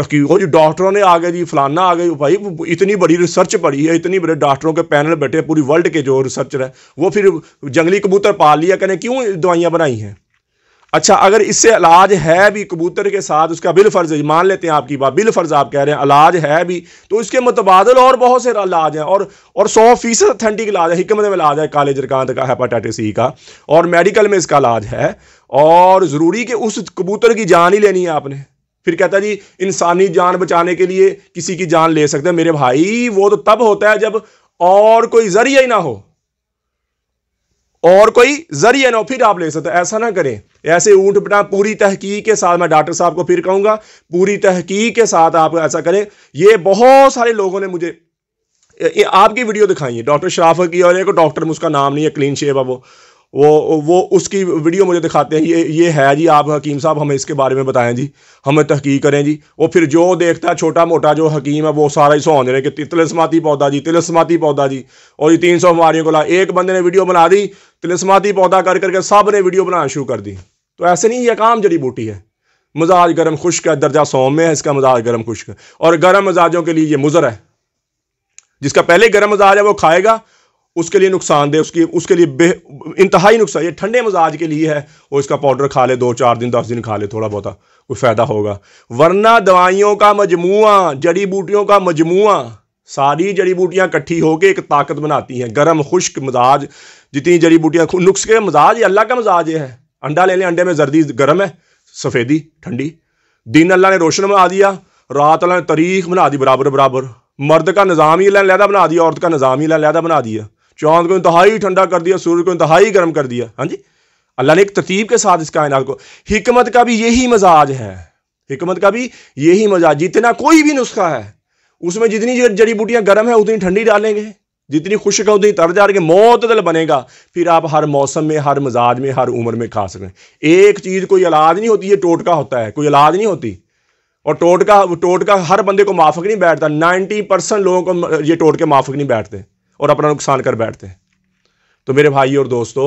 تحقیق جو ڈاکٹروں نے آگے جی فلانا آ گئی بھائی، اتنی بڑی ریسرچ پڑھی ہے، اتنی بڑے ڈاکٹروں کے پینل بیٹھے پوری ورلڈ کے جو ریسرچر ہے، وہ پھر جنگلی کبوتر پال لیا کریں کیوں دوائیاں بنائی ہیں؟ اچھا اگر اس سے علاج ہے بھی کبوتر کے ساتھ، اس کا بالفرض مان لیتے ہیں آپ کی بات، بالفرض آپ کہہ رہے ہیں علاج ہے بھی، تو اس کے متبادل اور بہت سے علاج ہیں، اور 100% اتھینٹک علاج ہے، حکمت میں علاج ہے کالے جرقاند کا، ہیپاٹائٹس سی کا، اور میڈیکل میں اس کا علاج ہے، اور ضروری کہ اس کبوتر کی جان ہی لینی ہے آپ نے؟ پھر کہتا ہے جی انسانی جان بچانے کے لیے کسی کی جان لے سکتے ہیں، میرے بھائی وہ تو تب ہوتا ہے جب اور کوئی ذریعہ ہی نہ ہو، اور کوئی ذریعہ نہ ہو، پھر آپ لے سکتے ہیں۔ ایسا نہ کریں، ایسے اونٹ بنا پوری تحقیق کے ساتھ، میں ڈاکٹر صاحب کو پھر کہوں گا پوری تحقیق کے ساتھ آپ ایسا کریں۔ یہ بہت سارے لوگوں نے مجھے آپ کی ویڈیو دکھائی ہے، ڈاکٹر شرافت کی، اور ایک ڈاکٹر اس کا نام نہیں ہے، کلین شیو ہے وہ اس کی ویڈیو مجھے دکھاتے ہیں، یہ ہے جی آپ حکیم صاحب ہمیں اس کے بارے میں بتائیں جی، ہمیں تحقیق کریں جی۔ وہ پھر جو دیکھتا ہے چھوٹا موٹا جو حکیم ہے وہ سارا ہی سون رہے کہ تلسماتی پودا جی، تلسماتی پودا جی، اور یہ 300 بیماریوں کو لا، ایک بندے نے ویڈیو بنا دی تلسماتی پودا کر کے سب نے ویڈیو بنانا شروع کر دی۔ تو ایسے نہیں، یہ کام جڑی بوٹی ہے، مزاج گرم خشک ہے، درجہ سوم میں ہے اس کا مزاج گرم خشک ہے، اور گرم مزاجوں کے لیے یہ مضر ہے۔ جس کا پہلے گرم مزاج ہے وہ کھائے گا، اس کے لیے نقصان دہ، اس کے لیے انتہائی نقصان۔ یہ ٹھنڈے مزاج کے لیے ہے، وہ اس کا پاؤڈر کھا لے، 2-4 دن 10 دن کھا لے، تھوڑا بہت کوئی فائدہ ہوگا، ورنہ دوائیوں کا مجموعہ، جڑی بوٹیوں کا مجموعہ، ساری جڑی بوٹیاں کٹھی ہو کے ایک طاقت بناتی ہیں۔ گرم خشک مزاج جتنی جڑی بوٹیاں، نسخے کا مزاج، یہ اللہ کا مزاج ہے۔ انڈا لے لیں، انڈے میں زردی گرم ہے، سفیدی ٹھنڈی، دن اللہ نے روشن بنا دیا، رات اللہ نے تاریخ بنا دی برابر برابر، مرد کا نظام ہی اللہ نے علیحدہ بنا دیا، عورت کا نظام ہی اللہ نے علیحدہ بنا دیا، چاند کو انتہائی ٹھنڈا کر دیا، سورج کو انتہائی گرم کر دیا۔ ہاں جی، اللہ نے ایک ترتیب کے ساتھ اس کائنات کو، حکمت کا بھی یہی مزاج ہے، حکمت کا بھی یہی مزاج۔ جتنا کوئی بھی نسخہ ہے اس میں جتنی جڑی بوٹیاں گرم ہیں اتنی ٹھنڈی ڈالیں گے، جتنی خشک ہے اتنی تر ڈالیں گے، معتدل بنے گا، پھر آپ ہر موسم میں، ہر مزاج میں، ہر عمر میں کھا سکیں۔ ایک چیز کوئی علاج نہیں ہوتی، یہ ٹوٹکا ہوتا ہے، کوئی علاج نہیں ہوتی، اور ٹوٹکا ہر بندے کو موافق نہیں بیٹھتا، 90% لوگوں کو یہ ٹوٹکے موافق نہیں بیٹھتے اور اپنا نقصان کر بیٹھتے ہیں۔ تو میرے بھائی اور دوستو،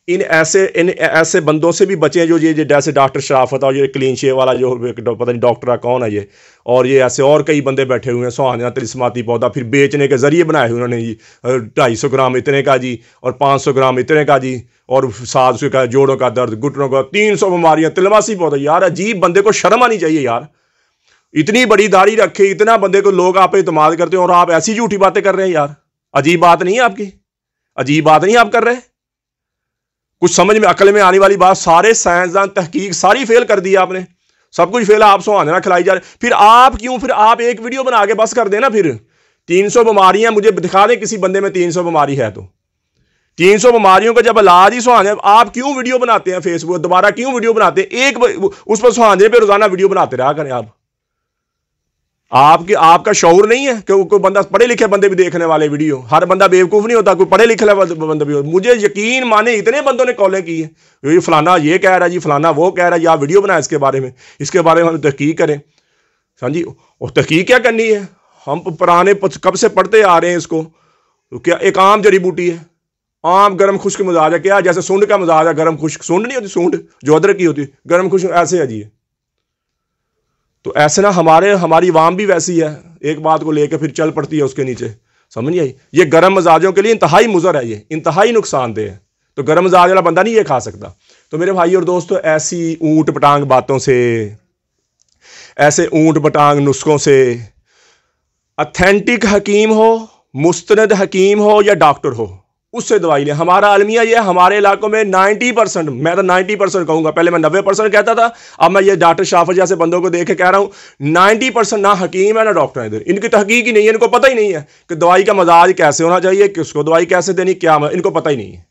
ان ایسے بندوں سے بھی بچیں جو یہ جیسے ڈاکٹر شرافت اور یہ کلین شیو والا جو پتہ نہیں ڈاکٹر کون ہے یہ، اور یہ ایسے اور کئی بندے بیٹھے ہوئے ہیں، سہانا تلسماتی پودا پھر بیچنے کے ذریعے بنائے ہوئے انہوں نے جی، 250 گرام اتنے کا جی، اور 500 گرام اتنے کا جی، اور 700 کا جوڑوں کا درد، گھٹنوں کا، 300 بیماریاں، تلماسی پودا۔ یار عجیب، بندے کو شرم آنی چاہیے یار، اتنی بڑی داڑھی رکھے، اتنا بندے کو لوگ آپ پہ اعتماد کرتے ہیں، اور آپ ایسی جھوٹی باتیں کر رہے ہیں یار۔ عجیب بات نہیں ہے آپ کی، عجیب بات نہیں آپ کر رہے، کچھ سمجھ میں عقل میں آنے والی بات۔ سارے سائنسدان تحقیق ساری فیل کر دی آپ نے، سب کچھ فیل، آپ سہانے نہ کھلائی جا رہے، پھر آپ کیوں، پھر آپ ایک ویڈیو بنا کے بس کر دیں نا، پھر 300 بیماریاں مجھے دکھا دیں کسی بندے میں 300 بیماری ہے تو 300 بیماریوں کا جب علاج ہی سہانے، آپ کیوں ویڈیو بناتے ہیں فیس بک دوبارہ، کیوں ویڈیو بناتے ہیں؟ ایک اس پر سہانے پہ روزانہ ویڈیو بناتے رہا کریں آپ کا شعور نہیں ہے کہ کوئی بندہ پڑھے لکھے بندے بھی دیکھنے والے ویڈیو، ہر بندہ بیوقوف نہیں ہوتا، کوئی پڑھے لکھے بندہ بھی ہوتا۔ مجھے یقین مانے اتنے بندوں نے کالیں کی ہیں، یہ فلانا یہ کہہ رہا ہے جی، فلانا وہ کہہ رہا ہے جی، آپ ویڈیو بنائیں اس کے بارے میں ہم تحقیق کریں۔ ہاں جی، اور تحقیق کیا کرنی ہے، ہم پرانے کب سے پڑھتے آ رہے ہیں اس کو، کیا ایک عام جڑی بوٹی ہے، عام گرم خشک مزاج ہے، کیا جیسے سونڈ کا مزاج ہے، گرم خشک، سونڈ نہیں ہوتی، سونڈ جو ادرک کی ہوتی ہے، گرم خشک ایسے ہے جی۔ تو ایسے نہ ہماری عوام بھی ویسی ہے، ایک بات کو لے کے پھر چل پڑتی ہے اس کے نیچے، سمجھ نہیں آئی؟ یہ گرم مزاجوں کے لیے انتہائی مضر ہے، یہ انتہائی نقصان دہ ہے، تو گرم مزاج والا بندہ نہیں یہ کھا سکتا۔ تو میرے بھائی اور دوستو، ایسی اونٹ پٹانگ باتوں سے، ایسے اونٹ پٹانگ نسخوں سے، اتھینٹک حکیم ہو، مستند حکیم ہو یا ڈاکٹر ہو، اس سے دوائی لیں۔ ہمارا المیہ یہ ہمارے علاقوں میں 90%، میں تو 90% کہوں گا، پہلے میں 90% کہتا تھا، اب میں یہ ڈاکٹر شرافت جیسے بندوں کو دیکھ کے کہہ رہا ہوں 90% نہ حکیم ہے نہ ڈاکٹر ہے ادھر، ان کی تحقیق ہی نہیں ہے، ان کو پتہ ہی نہیں ہے کہ دوائی کا مزاج کیسے ہونا چاہیے، کس کو دوائی کیسے دینی، کیا ان کو پتہ ہی نہیں ہے،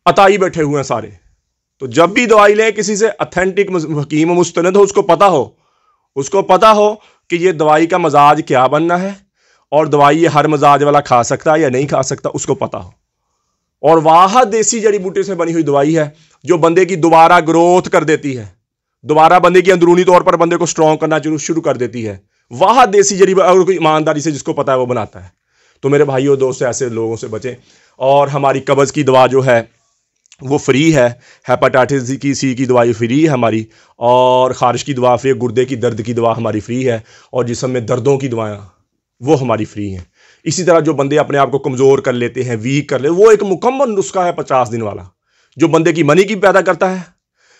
عطائی بیٹھے ہوئے ہیں سارے۔ تو جب بھی دوائی لیں کسی سے اتھینٹک حکیم مستند ہو، اس کو پتہ ہو کہ یہ دوائی کا مزاج کیا بننا ہے، اور دوائی یہ ہر مزاج والا کھا سکتا ہے یا نہیں کھا سکتا، اس کو پتہ ہو۔ اور واحد دیسی جڑی بوٹی سے بنی ہوئی دوائی ہے جو بندے کی دوبارہ گروتھ کر دیتی ہے، دوبارہ بندے کی اندرونی طور پر بندے کو سٹرونگ کرنا شروع کر دیتی ہے، واحد دیسی جڑی اور کوئی ایمانداری سے جس کو پتہ ہے وہ بناتا ہے۔ تو میرے بھائیوں دوستوں، ایسے لوگوں سے بچیں۔ اور ہماری قبض کی دوا جو ہے وہ فری ہے، ہیپاٹائٹس سی کی دوائی فری ہے ہماری، اور خارش کی دوا فری، گردے کی درد کی دوا ہماری فری ہے، اور جسم میں دردوں کی دوائیں وہ ہماری فری ہیں۔ اسی طرح جو بندے اپنے آپ کو کمزور کر لیتے ہیں، ویک کر لیتے ہیں، وہ ایک مکمل نسخہ ہے 50 دن والا، جو بندے کی منی کی پیدا کرتا ہے،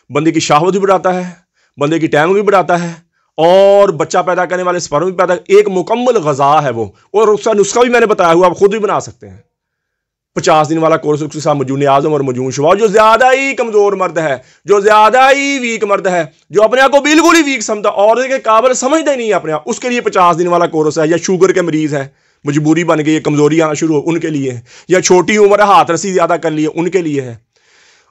بندے کی شہوت بھی بڑھاتا ہے، بندے کی ٹائم بھی بڑھاتا ہے، اور بچہ پیدا کرنے والے سپرم بھی پیدا، ایک مکمل غذا ہے وہ، اور اس کا نسخہ بھی میں نے بتایا ہوا، آپ خود بھی بنا سکتے ہیں۔ 50 دن والا کورس، اس کے ساتھ مجون اعظم اور مجون شفا، جو زیادہ ہی کمزور مرد ہے، جو زیادہ ہی ویک مرد ہے، جو اپنے آپ کو بالکل ہی ویک سمجھتا اور کے قابل سمجھتا ہی نہیں ہے اپنے آپ، اس کے لیے 50 دن والا کورس ہے۔ یا شوگر کے مریض ہیں، مجبوری بن گئی ہے، کمزوری آنا شروع ہو، ان کے لیے ہے۔ یا چھوٹی عمر ہے، ہاتھ رسی زیادہ کر لی ہے، ان کے لیے ہے۔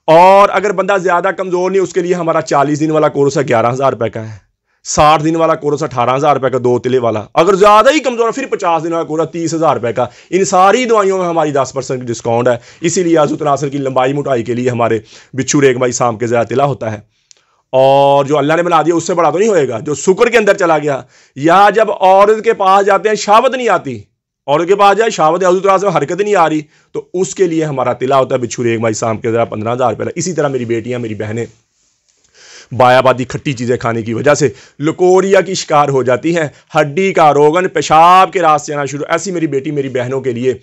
اور اگر بندہ زیادہ کمزور نہیں، اس کے لیے ہمارا 40 دن والا کورس ہے، 11,000 روپے کا ہے۔ 60 دن والا کورس 18,000 روپے کا، 2 تلے والا۔ اگر زیادہ ہی کمزور ہے، پھر 50 دن والا کورس 30,000 روپے کا۔ ان ساری دوائیوں میں ہماری 10% کی ڈسکاؤنٹ ہے۔ اسی لیے عضو تناسل کی لمبائی موٹائی کے لیے ہمارے بچھو ریگ مائی سام کے زیادہ تلا ہوتا ہے، اور جو اللہ نے بنا دیا اس سے بڑا تو نہیں ہوئے گا، جو سکر کے اندر چلا گیا، یا جب عورت کے پاس جاتے ہیں شہوت نہیں آتی، عورت کے پاس جائے شہوت عضو تناسل میں حرکت نہیں آ رہی، تو اس کے لیے ہمارا تلا ہوتا ہے بچھو ریگ مائی سام کے ذرا 15,000 روپے۔ اسی طرح میری بیٹیاں، میری بہنیں بایابادی کھٹی چیزیں کھانے کی وجہ سے لکوریا کی شکار ہو جاتی ہیں، ہڈی کا روگن، پیشاب کے راستے آنا شروع، ایسی میری بیٹی میری بہنوں کے لیے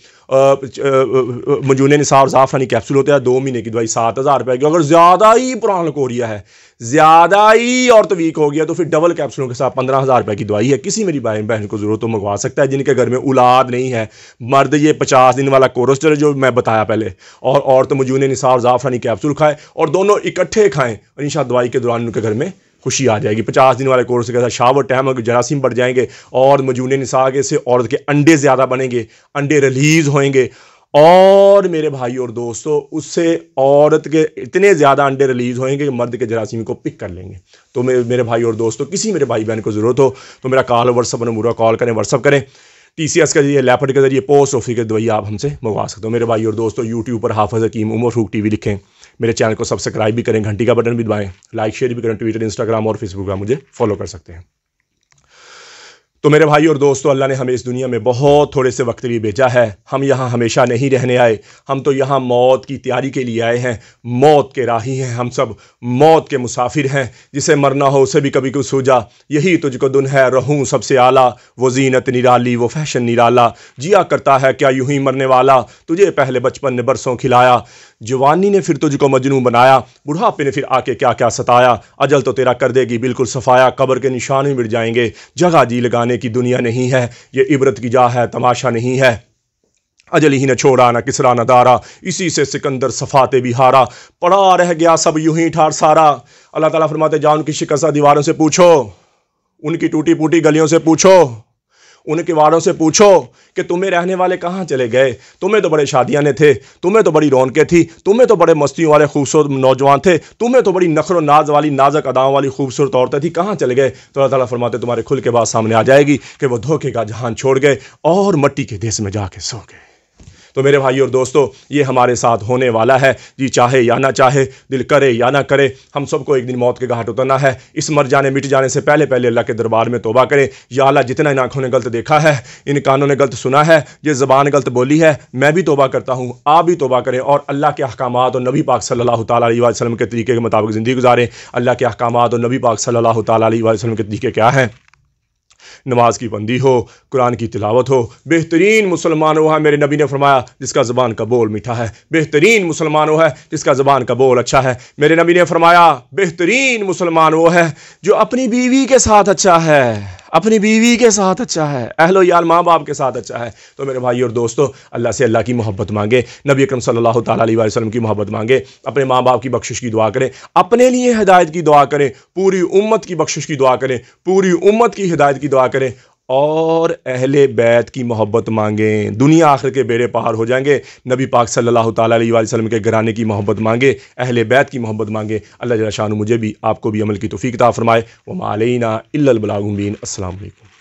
مجون نساء اور زعفرانی کیپسول ہوتے ہیں، 2 مہینے کی دوائی 7,000 روپے کی۔ اگر زیادہ ہی پرانا لکوریا ہے، زیادہ ہی اور ویک ہو گیا، تو پھر ڈبل کیپسولوں کے ساتھ 15,000 روپے کی دوائی ہے۔ کسی میری بہن کو ضرورت تو منگوا سکتا ہے، جن کے گھر میں اولاد نہیں ہے۔ مرد یہ 50 دن والا کورس چلے جو میں بتایا پہلے، اور عورت مجون نساء اور زعفرانی کیپسول کھائے، اور دونوں اکٹھے کھائیں، اور انشاءاللہ دوائی کے دوران ان کے گھر میں خوشی آ جائے گی۔ 50 دن والے کورس کے ساتھ شہوت، ٹائم اور جراثیم بڑھ جائیں گے، اور مجون نساء کے سے عورت کے انڈے زیادہ بنیں گے، انڈے ریلیز ہوئیں گے، اور میرے بھائی اور دوستو اس سے عورت کے اتنے زیادہ انڈے ریلیز ہوئیں گے کہ مرد کے جراثیم کو پک کر لیں گے۔ تو میرے بھائی اور دوستو، کسی میرے بھائی بہن کو ضرورت ہو تو میرا کال واٹس ایپ نمبر کال کریں، واٹس ایپ کریں، TCS کے ذریعے، لیپٹ کے ذریعے، پوسٹ آفس کے دوائی آپ ہم سے منگوا سکتے ہو۔ میرے بھائی اور دوستو، یوٹیوب پر حافظ حکیم عمر فاروق TV لکھیں، میرے چینل کو سبسکرائب بھی کریں، گھنٹی کا بٹن بھی دبائیں، لائک شیئر بھی کریں، ٹویٹر، انسٹاگرام اور فیس بک پر مجھے فالو کر سکتے ہیں۔ تو میرے بھائی اور دوستو، اللہ نے ہمیں اس دنیا میں بہت تھوڑے سے وقت لیے بھیجا ہے، ہم یہاں ہمیشہ نہیں رہنے آئے، ہم تو یہاں موت کی تیاری کے لیے آئے ہیں، موت کے راہی ہیں، ہم سب موت کے مسافر ہیں، جسے مرنا ہو اسے بھی کبھی کچھ سوجا، یہی تجھ کو دن ہے رہوں سب سے اعلیٰ، وہ زینت نرالی، وہ فیشن نرالا، جیا کرتا ہے کیا یوں ہی مرنے والا، تجھے پہلے بچپن نے برسوں کھلایا، جوانی نے پھر تجھ کو مجنوں بنایا، بڑھاپے نے پھر آ کے کیا کیا ستایا، اجل تو تیرا کر دے گی بالکل صفایا، قبر کے نشان بھی مٹ جائیں گے، جگہ جی لگانے کی دنیا نہیں ہے، یہ عبرت کی جا ہے، تماشا نہیں ہے، اجل ہی نہ چھوڑا نہ کسرا نہ دارا، اسی سے سکندر صفاتے بھی ہارا، پڑا رہ گیا سب یوں ہی ٹھار سارا۔ اللہ تعالیٰ فرماتے جاؤ ان کی شکستہ دیواروں سے پوچھو، ان کی ٹوٹی پوٹی گلیوں سے پوچھو، ان کے واروں سے پوچھو کہ تمہیں رہنے والے کہاں چلے گئے، تمہیں تو بڑے شادیانے تھے، تمہیں تو بڑی رونقیں تھی، تمہیں تو بڑے مستیوں والے خوبصورت نوجوان تھے، تمہیں تو بڑی نخر و ناز والی نازک اداؤں والی خوبصورت عورتیں تھی، کہاں چلے گئے؟ تو اللہ تعالیٰ فرماتے تمہارے کھل کے بات سامنے آ جائے گی کہ وہ دھوکے کا جہان چھوڑ گئے اور مٹی کے دیس میں جا کے سو گئے۔ تو میرے بھائی اور دوستو، یہ ہمارے ساتھ ہونے والا ہے، جی چاہے یا نہ چاہے، دل کرے یا نہ کرے، ہم سب کو ایک دن موت کے گھاٹ اترنا ہے۔ اس مر جانے مٹ جانے سے پہلے اللہ کے دربار میں توبہ کریں، یا اللہ جتنا ان آنکھوں نے غلط دیکھا ہے، ان کانوں نے غلط سنا ہے، یہ زبان غلط بولی ہے، میں بھی توبہ کرتا ہوں، آپ بھی توبہ کریں، اور اللہ کے احکامات اور نبی پاک صلی اللہ تعالیٰ علیہ وسلم کے طریقے کے مطابق زندگی گزاریں۔ اللہ کے احکامات اور نبی پاک صلی اللہ تعالیٰ علیہ وسلم کے طریقے کیا ہیں؟ نماز کی بندی ہو، قرآن کی تلاوت ہو، بہترین مسلمان وہ ہے، میرے نبی نے فرمایا، جس کا زبان کا بول میٹھا ہے، بہترین مسلمان وہ ہے جس کا زبان کا بول اچھا ہے۔ میرے نبی نے فرمایا، بہترین مسلمان وہ ہے جو اپنی بیوی کے ساتھ اچھا ہے، اپنی بیوی کے ساتھ اچھا ہے، اہل و عیال ماں باپ کے ساتھ اچھا ہے۔ تو میرے بھائی اور دوستو، اللہ سے اللہ کی محبت مانگے، نبی اکرم صلی اللہ تعالیٰ علیہ وسلم کی محبت مانگے، اپنے ماں باپ کی بخشش کی دعا کریں، اپنے لیے ہدایت کی دعا کریں، پوری امت کی بخشش کی دعا کریں، پوری امت کی ہدایت کی دعا کریں، اور اہل بیت کی محبت مانگیں، دنیا آخر کے بیڑے پہاڑ ہو جائیں گے۔ نبی پاک صلی اللہ تعالیٰ علیہ وسلم کے گھرانے کی محبت مانگے، اہل بیت کی محبت مانگے۔ اللہ جل شانہ مجھے بھی آپ کو بھی عمل کی توفیق عطا فرمائے۔ وما علینا الا البلاغ المبین۔ السلام علیکم۔